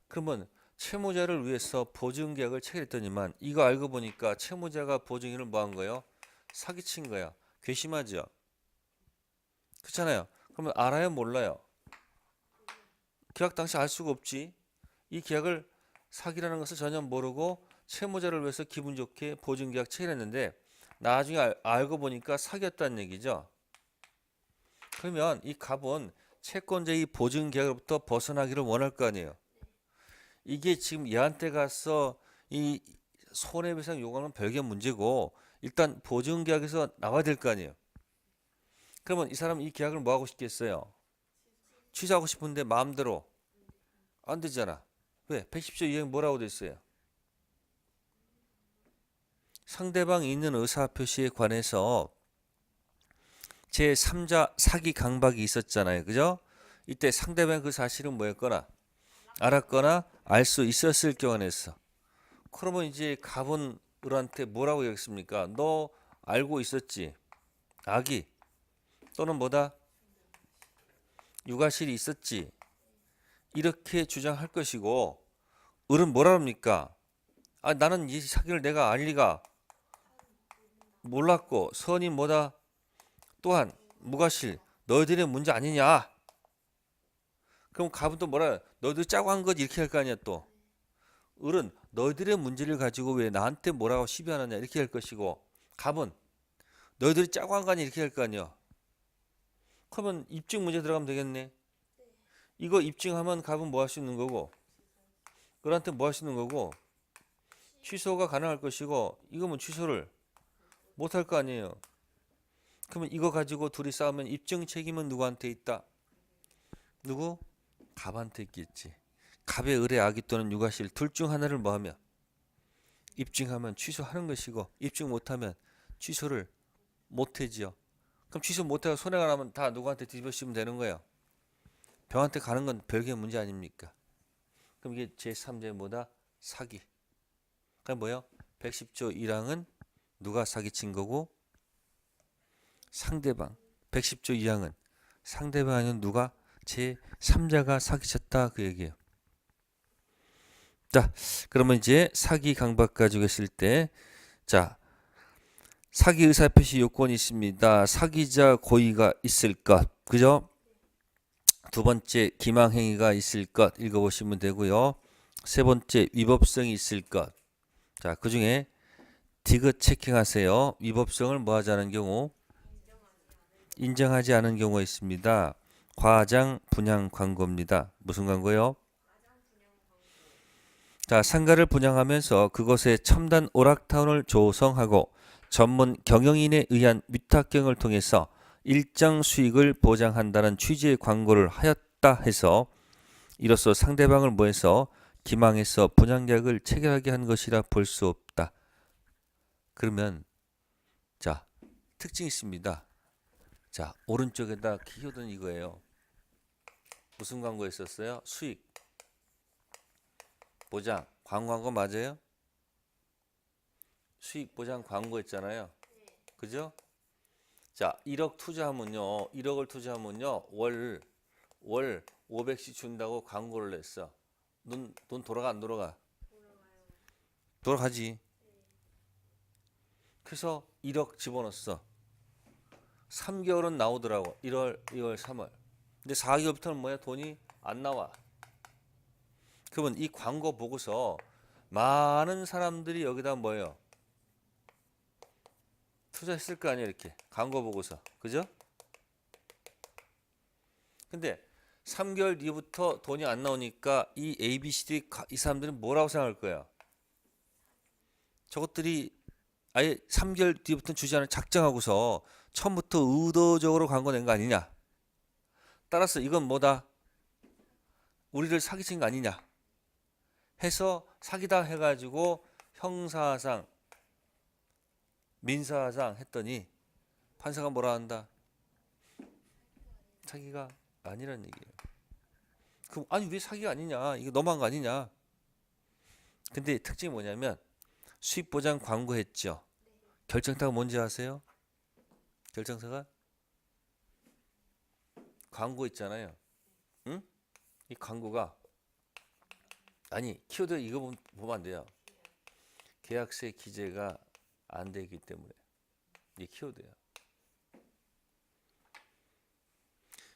A: 그러면 채무자를 위해서 보증 계약을 체결했더니만 이거 알고 보니까 채무자가 보증인을 뭐 한 거예요? 사기친 거야. 괘씸하죠. 그렇잖아요. 그러면 알아요, 몰라요? 계약 당시 알 수가 없지. 이 계약을 사기라는 것을 전혀 모르고 채무자를 위해서 기분 좋게 보증 계약 체결했는데 나중에 알고 보니까 사기였다는 얘기죠. 그러면 이 갑은 채권자의 보증 계약으로부터 벗어나기를 원할 거 아니에요. 이게 지금 얘한테 가서 이 손해배상 요구하는 별개 문제고 일단 보증 계약에서 나와야 될 거 아니에요. 그러면 이 사람 이 계약을 뭐 하고 싶겠어요? 취소하고 싶은데 마음대로 안 되잖아. 왜? 110조 이항 뭐라고 돼 있어요? 상대방이 있는 의사표시에 관해서 제3자 사기 강박이 있었잖아요. 그죠? 이때 상대방 그 사실은 뭐였거나 알았거나 알 수 있었을 경우에서 그러면 이제 갑은 을한테 뭐라고 얘기했습니까? 너 알고 있었지? 악이 또는 뭐다? 육아실이 있었지? 이렇게 주장할 것이고 을은 뭐라 합니까? 아, 나는 이 사기를 내가 알 리가 몰랐고 선이 뭐다? 또한 무과실 너희들의 문제 아니냐? 그럼 갑은 또 뭐라? 너희들 짜고 한 거지 이렇게 할 거 아니야 또. 을은 너희들의 문제를 가지고 왜 나한테 뭐라고 시비하느냐 이렇게 할 것이고 갑은 너희들이 짜고 한 거 아니야 이렇게 할 거 아니야. 그러면 입증 문제 들어가면 되겠네. 이거 입증하면 갑은 뭐 할 수 있는 거고 을한테 뭐 할 수 있는 거고 취소가 가능할 것이고 이거면 취소를 못 할 거 아니에요. 그러면 이거 가지고 둘이 싸우면 입증 책임은 누구한테 있다? 누구? 갑한테 있겠지. 갑의 을의 악이 또는 육아실 둘 중 하나를 뭐 하면 입증하면 취소하는 것이고 입증 못하면 취소를 못하지요. 그럼 취소 못해서 손해가 나면 다 누구한테 뒤집어 씌우면 되는 거예요. 병한테 가는 건 별개 문제 아닙니까? 그럼 이게 제3제 뭐다? 사기. 그럼 뭐예요? 110조 1항은 누가 사기친 거고 상대방. 110조 2항은 상대방이 아니면 누가 제3자가 사기쳤다 그 얘기예요. 자, 그러면 이제 사기 강박 가지고 했을 때, 자, 사기 의사표시 요건이 있습니다. 사기자 고의가 있을 것, 그죠? 두 번째 기망행위가 있을 것 읽어보시면 되고요. 세 번째 위법성이 있을 것. 자, 그 중에 디귿 체킹하세요. 위법성을 뭐 하지 않은 경우? 인정하지 않은 경우가 있습니다. 과장 분양 광고입니다. 무슨 광고요? 자, 상가를 분양하면서 그곳에 첨단 오락타운을 조성하고 전문 경영인에 의한 위탁경을 통해서 일정 수익을 보장한다는 취지의 광고를 하였다 해서 이로써 상대방을 뭐해서 기망해서 분양계약을 체결하게 한 것이라 볼 수 없다. 그러면 자, 특징이 있습니다. 자, 오른쪽에다 키워드는 이거예요. 무슨 광고 했었어요? 수익 보장 광고 맞아요? 수익 보장 광고 했잖아요. 그죠? 자, 1억 투자하면요. 1억을 투자하면요. 월 500씩 준다고 광고를 냈어. 돈 돌아가 안 돌아가? 돌아가지. 그래서 1억 집어넣었어. 3개월은 나오더라고. 1월, 2월, 3월. 근데 4개월부터는 뭐야? 돈이 안 나와. 그러면 이 광고 보고서 많은 사람들이 여기다 뭐예요? 투자했을 거 아니에요, 이렇게. 광고 보고서. 그죠? 근데 3개월 뒤부터 돈이 안 나오니까 이 A, B, C, D 이 사람들은 뭐라고 생각할 거야? 저것들이 아예 3개월 뒤부터 주지 않을 작정하고서 처음부터 의도적으로 광고 낸 거 아니냐? 따라서 이건 뭐다? 우리를 사기친 거 아니냐? 해서 사기다 해가지고 형사상, 민사상 했더니 판사가 뭐라 한다? 사기가 아니란 얘기예요. 그럼 아니 왜 사기가 아니냐? 이거 너무한 거 아니냐? 근데 특징이 뭐냐면 수익 보장 광고했죠. 결정타가 뭔지 아세요? 결정사가 광고 있잖아요. 응? 이 광고가 아니 키워드 이거 보면 안 돼요. 계약서에 기재가 안 되기 때문에 이 키워드야.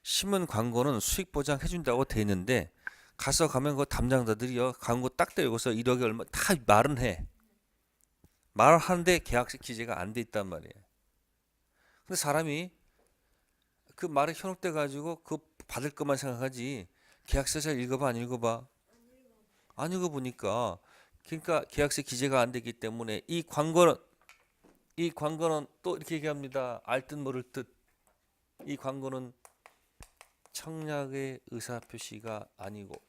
A: 신문 광고는 수익 보장 해준다고 돼 있는데 가서 가면 그 담당자들이요 광고 딱 떼고서 1억이 얼마 다 말은 해. 말을 하는데 계약서 기재가 안 돼 있단 말이에요. 근데 사람이 그 말에 현혹돼 가지고 그 받을 것만 생각하지 계약서 잘 읽어봐 안 읽어봐? 안 읽어보니까 그러니까 계약서 기재가 안 되기 때문에 이 광고는 또 이렇게 얘기합니다. 알 듯 모를 듯 이 광고는 청약의 의사표시가 아니고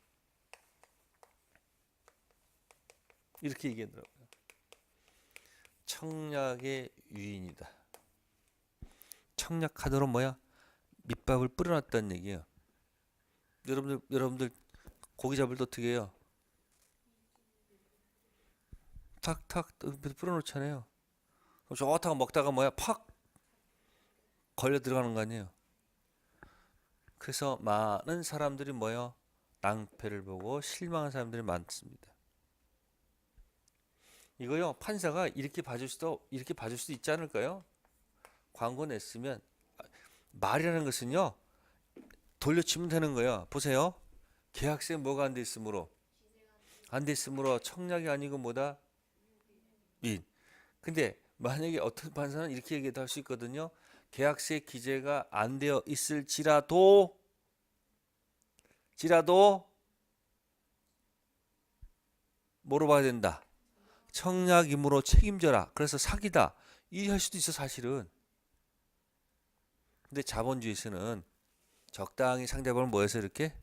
A: 이렇게 얘기하더라고요. 청약의 유인이다. 청약 카드로 뭐야? 밑밥을 뿌려놨다는 얘기예요. 여러분들 고기 잡을 때 어떻게 해요? 탁탁 뿌려놓잖아요. 그럼 좋다고 먹다가 뭐야? 팍 걸려 들어가는 거 아니에요. 그래서 많은 사람들이 뭐요? 낭패를 보고 실망한 사람들이 많습니다. 이거요 판사가 이렇게 봐줄 수도 있지 않을까요? 광고 냈으면 말이라는 것은요 돌려치면 되는 거예요. 보세요. 계약서에 뭐가 안 돼 있으므로 청약이 아니고 뭐다? 인. 근데 만약에 어떤 판사는 이렇게 얘기도 할 수 있거든요. 계약서에 기재가 안 되어 있을지라도 뭐로 봐야 된다. 청약이므로 책임져라. 그래서 사기다. 이래 할 수도 있어 사실은. 근데 자본주의에서는 적당히 상대방을 뭐해서 이렇게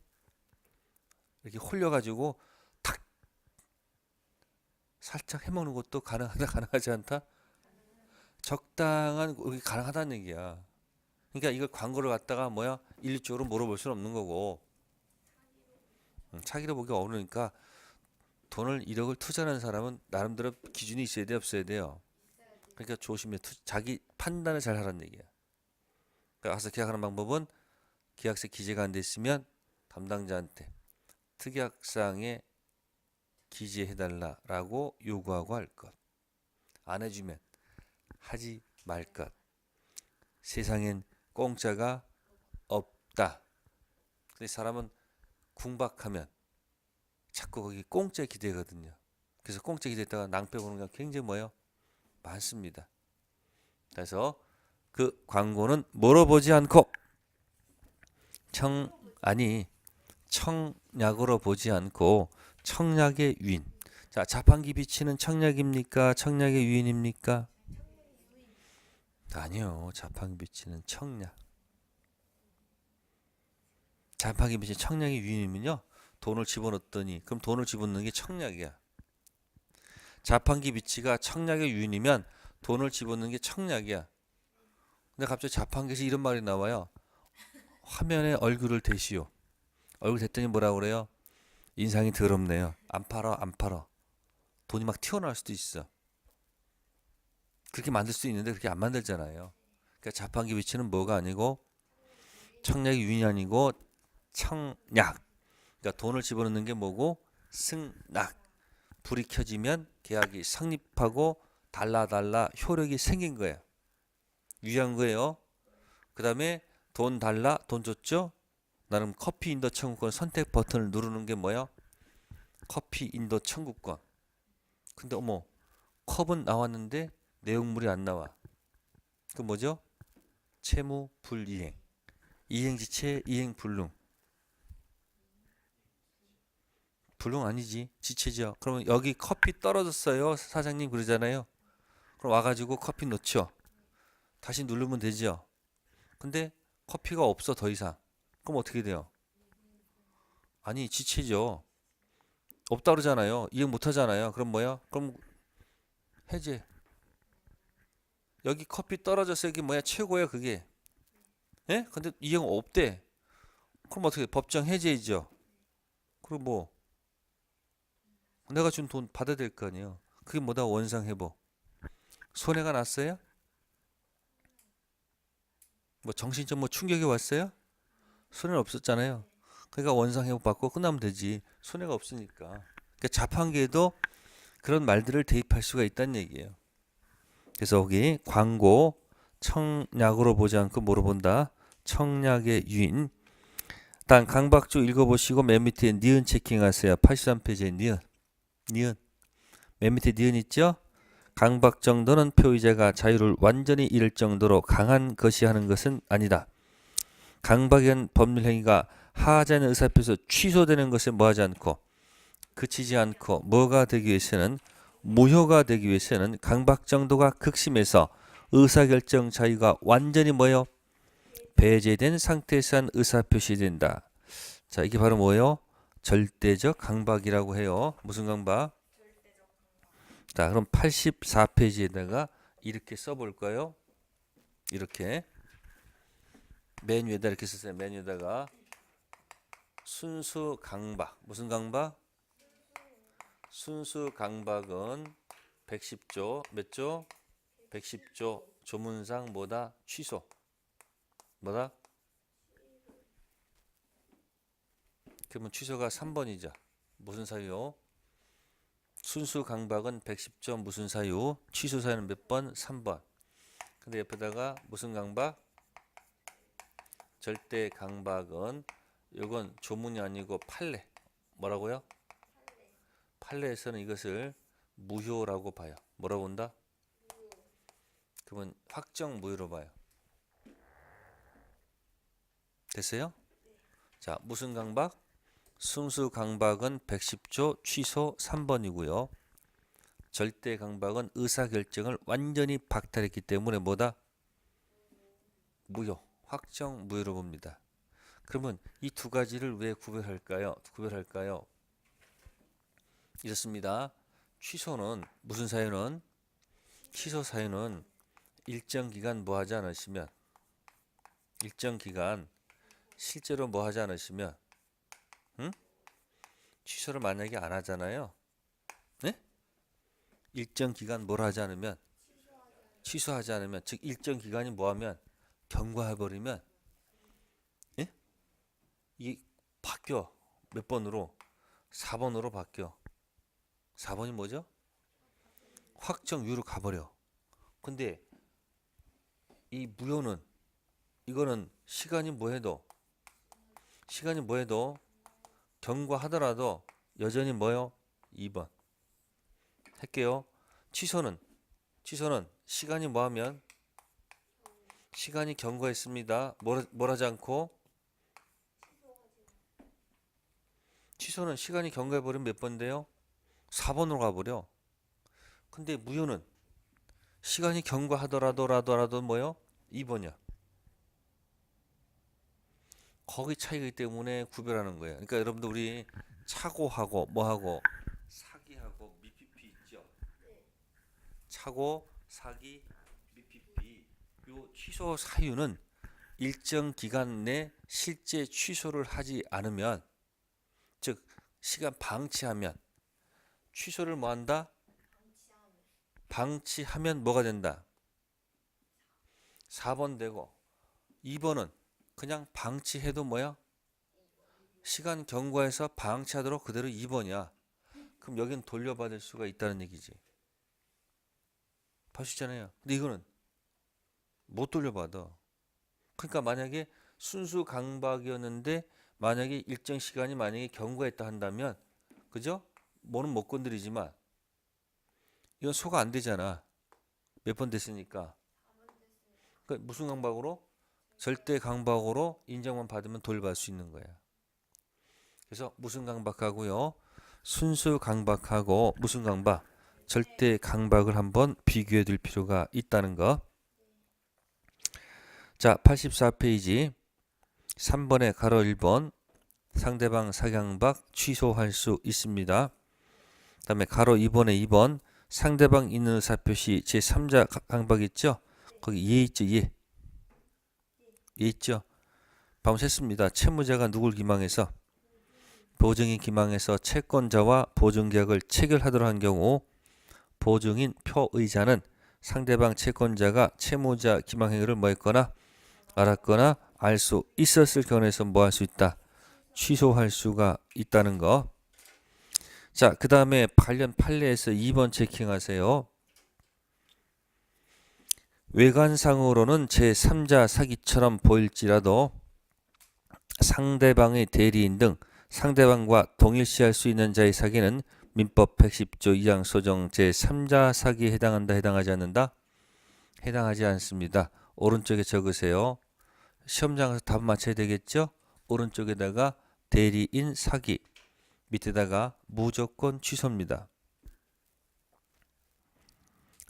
A: 홀려가지고 탁 살짝 해먹는 것도 가능하다 가능하지 않다. 적당한 게 가능하다는 얘기야. 그러니까 이걸 광고를 갖다가 뭐야 일률적으로 물어볼 수는 없는 거고 차기로 보기 어려우니까 돈을 1억을 투자하는 사람은 나름대로 기준이 있어야 돼 없어야 돼요. 그러니까 조심해. 자기 판단을 잘 하라는 얘기야. 그러니까 가서 계약하는 방법은 계약서 기재가 안 돼 있으면 담당자한테 특약사항에 기재해달라라고 요구하고 할 것. 안 해주면 하지 말 것. 세상엔 공짜가 없다. 근데 사람은 궁박하면 자꾸 거기 공짜 기대거든요. 그래서 공짜 기대했다가 낭패 보는 게 굉장히 뭐예요? 많습니다. 그래서 그 광고는 물어보지 않고 청약으로 보지 않고 청약의 유인. 자, 자판기 비치는 청약입니까? 청약의 유인입니까? 아니요. 자판기 비치는 청약. 자판기 비치 청약의 유인이면요. 돈을 집어넣었더니 그럼 돈을 집어넣는 게 청약이야. 자판기 위치가 청약의 유인이면 돈을 집어넣는 게 청약이야. 근데 갑자기 자판기에서 이런 말이 나와요. 화면에 얼굴을 대시오. 얼굴 댔더니 뭐라고 그래요? 인상이 더럽네요. 안 팔아, 안 팔아. 돈이 막 튀어나올 수도 있어. 그렇게 만들 수 있는데 그렇게 안 만들잖아요. 그러니까 자판기 위치는 뭐가 아니고 청약의 유인이 아니고 청약. 그러니까 돈을 집어넣는 게 뭐고 승낙. 불이 켜지면 계약이 성립하고 달라 효력이 생긴 거예요. 유효한 거예요. 그 다음에 돈 달라 돈 줬죠. 나는 커피 인도 청구권 선택 버튼을 누르는 게 뭐야? 커피 인도 청구권. 근데 어머 컵은 나왔는데 내용물이 안 나와. 그 뭐죠? 채무 불이행. 이행지체 이행불능. 불능 아니지. 지체죠. 그러면 여기 커피 떨어졌어요. 사장님 그러잖아요. 그럼 와가지고 커피 넣죠. 다시 누르면 되죠. 근데 커피가 없어 더 이상. 그럼 어떻게 돼요? 아니 지체죠. 없다 그러잖아요. 이행 못 하잖아요. 그럼 뭐야? 그럼 해제. 여기 커피 떨어졌어. 이게 뭐야? 최고야 그게. 예? 근데 이행 없대. 그럼 어떻게 돼? 법정 해제이죠. 그리고 뭐 내가 준 돈 받아야 될 거 아니에요. 그게 뭐다? 원상회복. 손해가 났어요? 뭐 정신적 뭐 충격이 왔어요? 손해는 없었잖아요. 그러니까 원상회복 받고 끝나면 되지. 손해가 없으니까. 그러니까 자판기에도 그런 말들을 대입할 수가 있다는 얘기예요. 그래서 여기 광고 청약으로 보지 않고 뭐로 본다? 청약의 유인. 일단 강박주 읽어보시고 맨 밑에 니은 체킹하세요. 83페이지에 니은. 니은. 맨 밑에 니은 있죠? 강박 정도는 표의자가 자유를 완전히 잃을 정도로 강한 것이 하는 것은 아니다. 강박한 법률 행위가 하하지 않은 의사표에서 취소되는 것에 뭐하지 않고 그치지 않고 뭐가 되기 위해서는 무효가 되기 위해서는 강박 정도가 극심해서 의사결정 자유가 완전히 뭐요? 배제된 상태에서 한 의사표시 된다. 자, 이게 바로 뭐예요? 절대적 강박이라고 해요. 무슨 강박? 자, 그럼 84페이지에다가 이렇게 써볼까요? 이렇게 맨 위에다 이렇게 쓰세요. 맨 위에다가 순수 강박. 무슨 강박? 순수 강박은 110조 몇 조? 110조 조문상 뭐다? 취소. 뭐다? 그러면 취소가 3번이죠. 무슨 사유? 순수 강박은 110조 무슨 사유? 취소 사유는 몇 번? 3번. 근데 옆에다가 무슨 강박? 절대 강박은 이건 조문이 아니고 판례. 뭐라고요? 판례에서는 이것을 무효라고 봐요. 뭐라고 본다? 그러면 확정 무효로 봐요. 됐어요? 자, 무슨 강박? 순수 강박은 110조 취소 3번이고요. 절대 강박은 의사결정을 완전히 박탈했기 때문에 뭐다? 무효. 확정 무효로 봅니다. 그러면 이 두 가지를 왜 구별할까요? 이렇습니다. 취소는 무슨 사유는? 취소 사유는 일정 기간 뭐 하지 않으시면 일정 기간 실제로 뭐 하지 않으시면 취소를 만약에 안 하잖아요. 네? 일정 기간 뭘 하지 않으면 취소하지 않으면 즉 일정 기간이 뭐 하면 경과해 버리면 예? 이게 바뀌어. 몇 번으로? 4번으로 바뀌어. 4번이 뭐죠? 확정유로 가버려. 근데 이 무효는 이거는 시간이 뭐해도 경과하더라도 여전히 뭐요? 2번. 할게요. 취소는 시간이 뭐하면 시간이 경과했습니다. 뭘 하지 않고 취소는 시간이 경과해버리면 몇 번인데요? 4번으로 가버려. 근데 무효는 시간이 경과하더라도 뭐요? 2번이야. 거기 차이기 때문에 구별하는 거예요. 그러니까 여러분들 우리 차고하고 뭐하고 사기하고 미피피 있죠. 차고, 사기, 미피피. 요 취소 사유는 일정 기간 내 실제 취소를 하지 않으면, 즉 시간 방치하면, 취소를 뭐 한다? 방치하면 뭐가 된다? 4번 되고, 2번은 그냥 방치해도 뭐야? 시간 경과에서 방치하도록 그대로 2번이야. 그럼 여긴 돌려받을 수가 있다는 얘기지. 봐주잖아요. 근데 이거는 못 돌려받아. 그러니까 만약에 순수 강박이었는데 만약에 일정 시간이 만약에 경과했다 한다면, 그죠? 뭐는 못 건드리지만 이건 소가 안 되잖아. 몇 번 됐으니까. 그러니까 무슨 강박으로? 절대 강박으로 인정만 받으면 돌려받을 수 있는 거야. 그래서 무슨 강박하고요, 순수 강박하고 무슨 강박, 절대 강박을 한번 비교해 둘 필요가 있다는 거. 자, 84페이지 3번에 가로 1번 상대방 사강박 취소할 수 있습니다. 그 다음에 가로 2번에 2번 상대방 있는 의사표시 제3자 강박 있죠? 거기 예 있죠? 예 있죠? 방금 했습니다. 채무자가 누굴 기망해서? 보증인 기망해서 채권자와 보증계약을 체결하도록 한 경우 보증인 표의자는 상대방 채권자가 채무자 기망 행위를 뭐 했거나 알았거나 알 수 있었을 경우에서 뭐 할 수 있다? 취소할 수가 있다는 거. 자, 그 다음에 관련 판례에서 2번 체킹하세요. 외관상으로는 제3자 사기처럼 보일지라도 상대방의 대리인 등 상대방과 동일시할 수 있는 자의 사기는 민법 110조 2항 소정 제3자 사기에 해당한다, 해당하지 않는다? 해당하지 않습니다. 오른쪽에 적으세요. 시험장에서 답 맞춰야 되겠죠? 오른쪽에다가 대리인 사기, 밑에다가 무조건 취소입니다.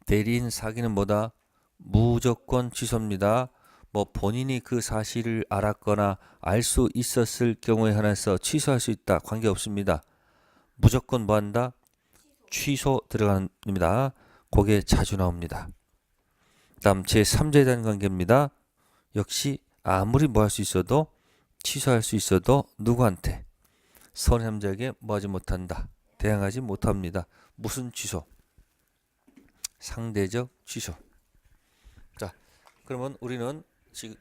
A: 대리인 사기는 뭐다? 무조건 취소입니다. 뭐 본인이 그 사실을 알았거나 알 수 있었을 경우에 한해서 취소할 수 있다. 관계없습니다. 무조건 뭐 한다? 취소 들어갑니다. 그게 자주 나옵니다. 다음 제3자에 대한 관계입니다. 역시 아무리 뭐 할 수 있어도 취소할 수 있어도 누구한테? 선행자에게 뭐 하지 못한다. 대항하지 못합니다. 무슨 취소? 상대적 취소. 자, 그러면 우리는 지금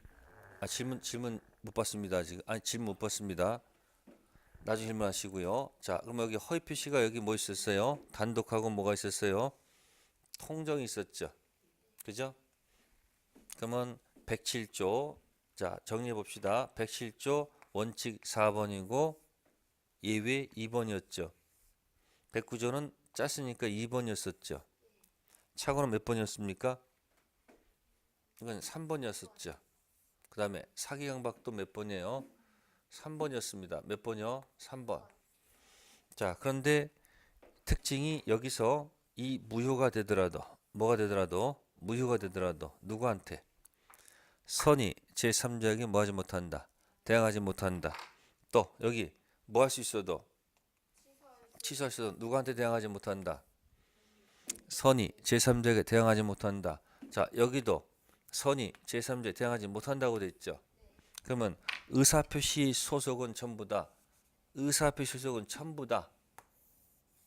A: 질문 못 봤습니다. 지금 질문 못 봤습니다. 나중에 질문하시고요. 자, 그럼 여기 허위 표시가 여기 뭐 있었어요? 단독하고 뭐가 있었어요? 통정이 있었죠. 그죠? 그러면 107조. 자, 정리해 봅시다. 107조 원칙 4번이고 예외 2번이었죠. 109조는 짰으니까 2번이었었죠. 착오는 몇 번이었습니까? 이건 3번이었었죠. 그 다음에 사기강박도 몇 번이에요? 3번이었습니다. 몇 번이요? 3번. 자, 그런데 특징이 여기서 이 무효가 되더라도, 뭐가 되더라도, 무효가 되더라도 누구한테? 선이 제3자에게 뭐 하지 못한다. 대항하지 못한다. 또 여기 뭐 할 수 있어도, 취소할 수 있어도 누구한테 대항하지 못한다. 선이 제3자에게 대항하지 못한다. 자, 여기도 선이 제3자에 대항하지 못한다고 돼 있죠. 그러면 의사표시 소속은 전부 다, 의사표시 소속은 전부 다,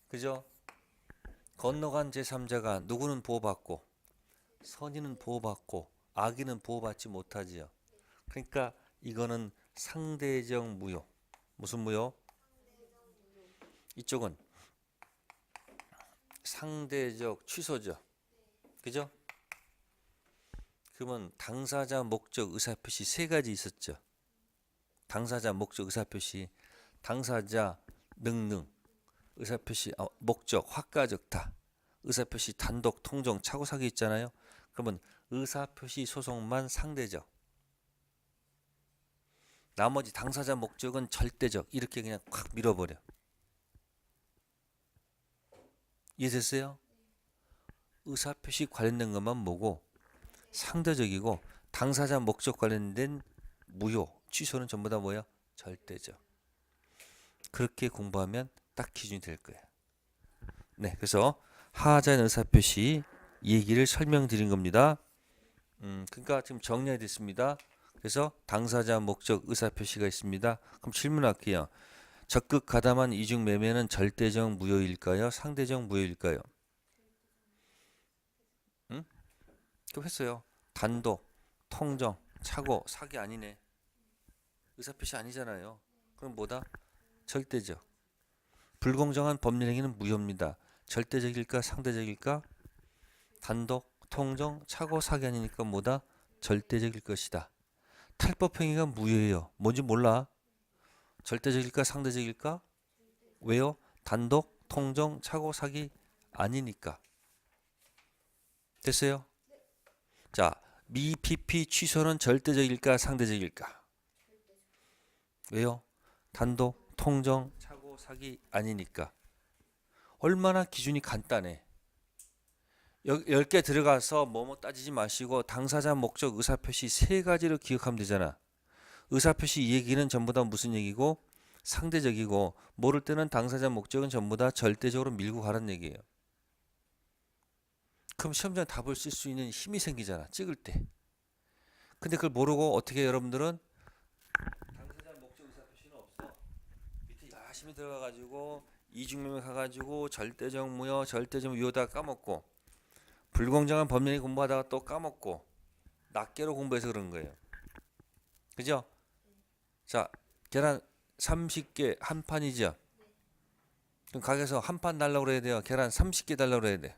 A: 그죠? 건너간 제3자가 누구는 보호받고 선의는 보호받고 악의는 보호받지 못하지요. 그러니까 이거는 상대적 무효. 무슨 무효? 이쪽은 상대적 취소죠. 그죠? 그러면 당사자, 목적, 의사표시 세 가지 있었죠. 당사자, 목적, 의사표시. 당사자, 능능, 의사표시, 목적, 화가적다. 의사표시, 단독, 통정, 차고사기 있잖아요. 그러면 의사표시 소송만 상대적. 나머지 당사자, 목적은 절대적. 이렇게 그냥 확 밀어버려. 이해됐어요? 의사표시 관련된 것만 보고 상대적이고 당사자 목적 관련된 무효, 취소는 전부 다 뭐야? 절대적. 그렇게 공부하면 딱 기준이 될 거예요. 네, 그래서 하자인 의사표시 이 얘기를 설명드린 겁니다. 그러니까 지금 정리가 됐습니다. 그래서 당사자, 목적, 의사표시가 있습니다. 그럼 질문할게요. 적극 가담한 이중 매매는 절대적 무효일까요? 상대적 무효일까요? 응? 그럼 했어요. 단독, 통정, 착오, 사기 아니네. 의사표시 아니잖아요. 그럼 뭐다? 절대적. 불공정한 법률 행위는 무효입니다. 절대적일까? 상대적일까? 단독, 통정, 착오, 사기 아니니까 뭐다? 절대적일 것이다. 탈법 행위가 무효예요. 뭔지 몰라? 절대적일까? 상대적일까? 왜요? 단독, 통정, 착오, 사기 아니니까. 됐어요? 자, 미피피 취소는 절대적일까? 상대적일까? 왜요? 단독, 통정, 착오, 사기 아니니까. 얼마나 기준이 간단해. 10개 들어가서 뭐뭐 따지지 마시고 당사자, 목적, 의사표시 세 가지로 기억하면 되잖아. 의사표시 이 얘기는 전부 다 무슨 얘기고 상대적이고 모를 때는 당사자, 목적은 전부 다 절대적으로 밀고 가라는 얘기예요. 그럼 시험장에 답을 쓸 수 있는 힘이 생기잖아. 찍을 때. 근데 그걸 모르고 어떻게 여러분들은 당사자, 목적, 의사표시는 없어. 밑에 열심히 들어가가지고 이중명령 가가지고 절대적 무효, 절대적 유효다 까먹고 불공정한 법률 공부하다가 또 까먹고 낱개로 공부해서 그런 거예요. 그죠? 자, 계란 30개 한 판이죠. 그럼 가게에서 한 판 달라고 그래야 돼요. 계란 30개 달라고 그래야 돼.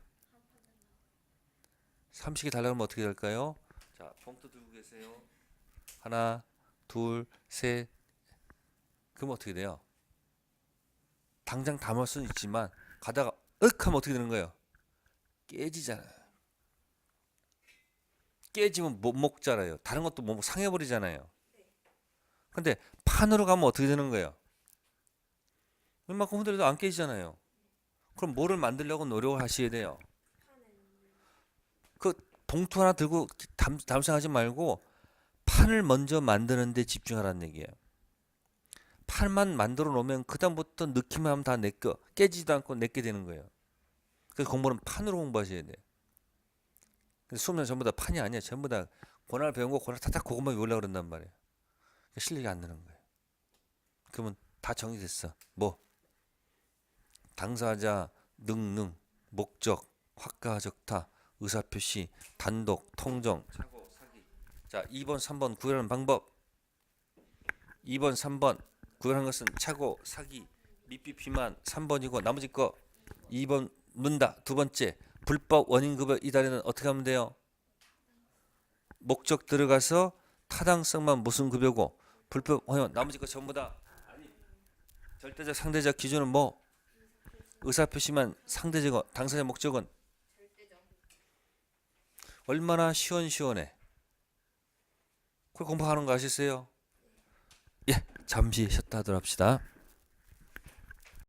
A: 30개 달라고 하면 어떻게 될까요? 자, 봉투 들고 계세요. 하나, 둘, 셋. 그럼 어떻게 돼요? 당장 담을 수는 있지만 가다가 윽 하면 어떻게 되는 거예요? 깨지잖아요. 깨지면 못 먹잖아요. 다른 것도 뭐 상해버리잖아요. 근데 판으로 가면 어떻게 되는 거예요? 웬만큼 흔들려도 안 깨지잖아요. 그럼 뭐를 만들려고 노력을 하셔야 돼요? 그 봉투 하나 들고 담생하지 말고 판을 먼저 만드는 데 집중하라는 얘기예요. 판만 만들어 놓으면 그다음부터 넣기만 하면 다 내꺼. 깨지지도 않고 내게 되는 거예요. 그래서 공부는 판으로 공부하셔야 돼요. 근데 수업은 전부 다 판이 아니야. 전부 다 고난을 배운 거 고난 탁탁 그것만 외우려고 그런단 말이에요. 실력이 안 느는 거예요. 그러면 다 정리됐어. 뭐? 당사자, 능능, 목적, 확가, 적타, 의사표시, 단독, 통정, 착오, 사기. 자, 2번, 3번 구별하는 방법. 2번, 3번 구별하는 것은 착오, 사기, 미피피만 3번이고 나머지 거 2번 문다. 두 번째, 불법 원인급여 이달에는 어떻게 하면 돼요? 목적 들어가서 타당성만 무슨 급여고 불법 허용 나머지 거 전부 다 아니 절대적 상대적 기준은 뭐? 의사표시만 상대적이고 당사자 목적은 얼마나 시원시원해. 그걸 공부하는 거 아시세요? 예, 잠시 쉬었다 하도록 합시다.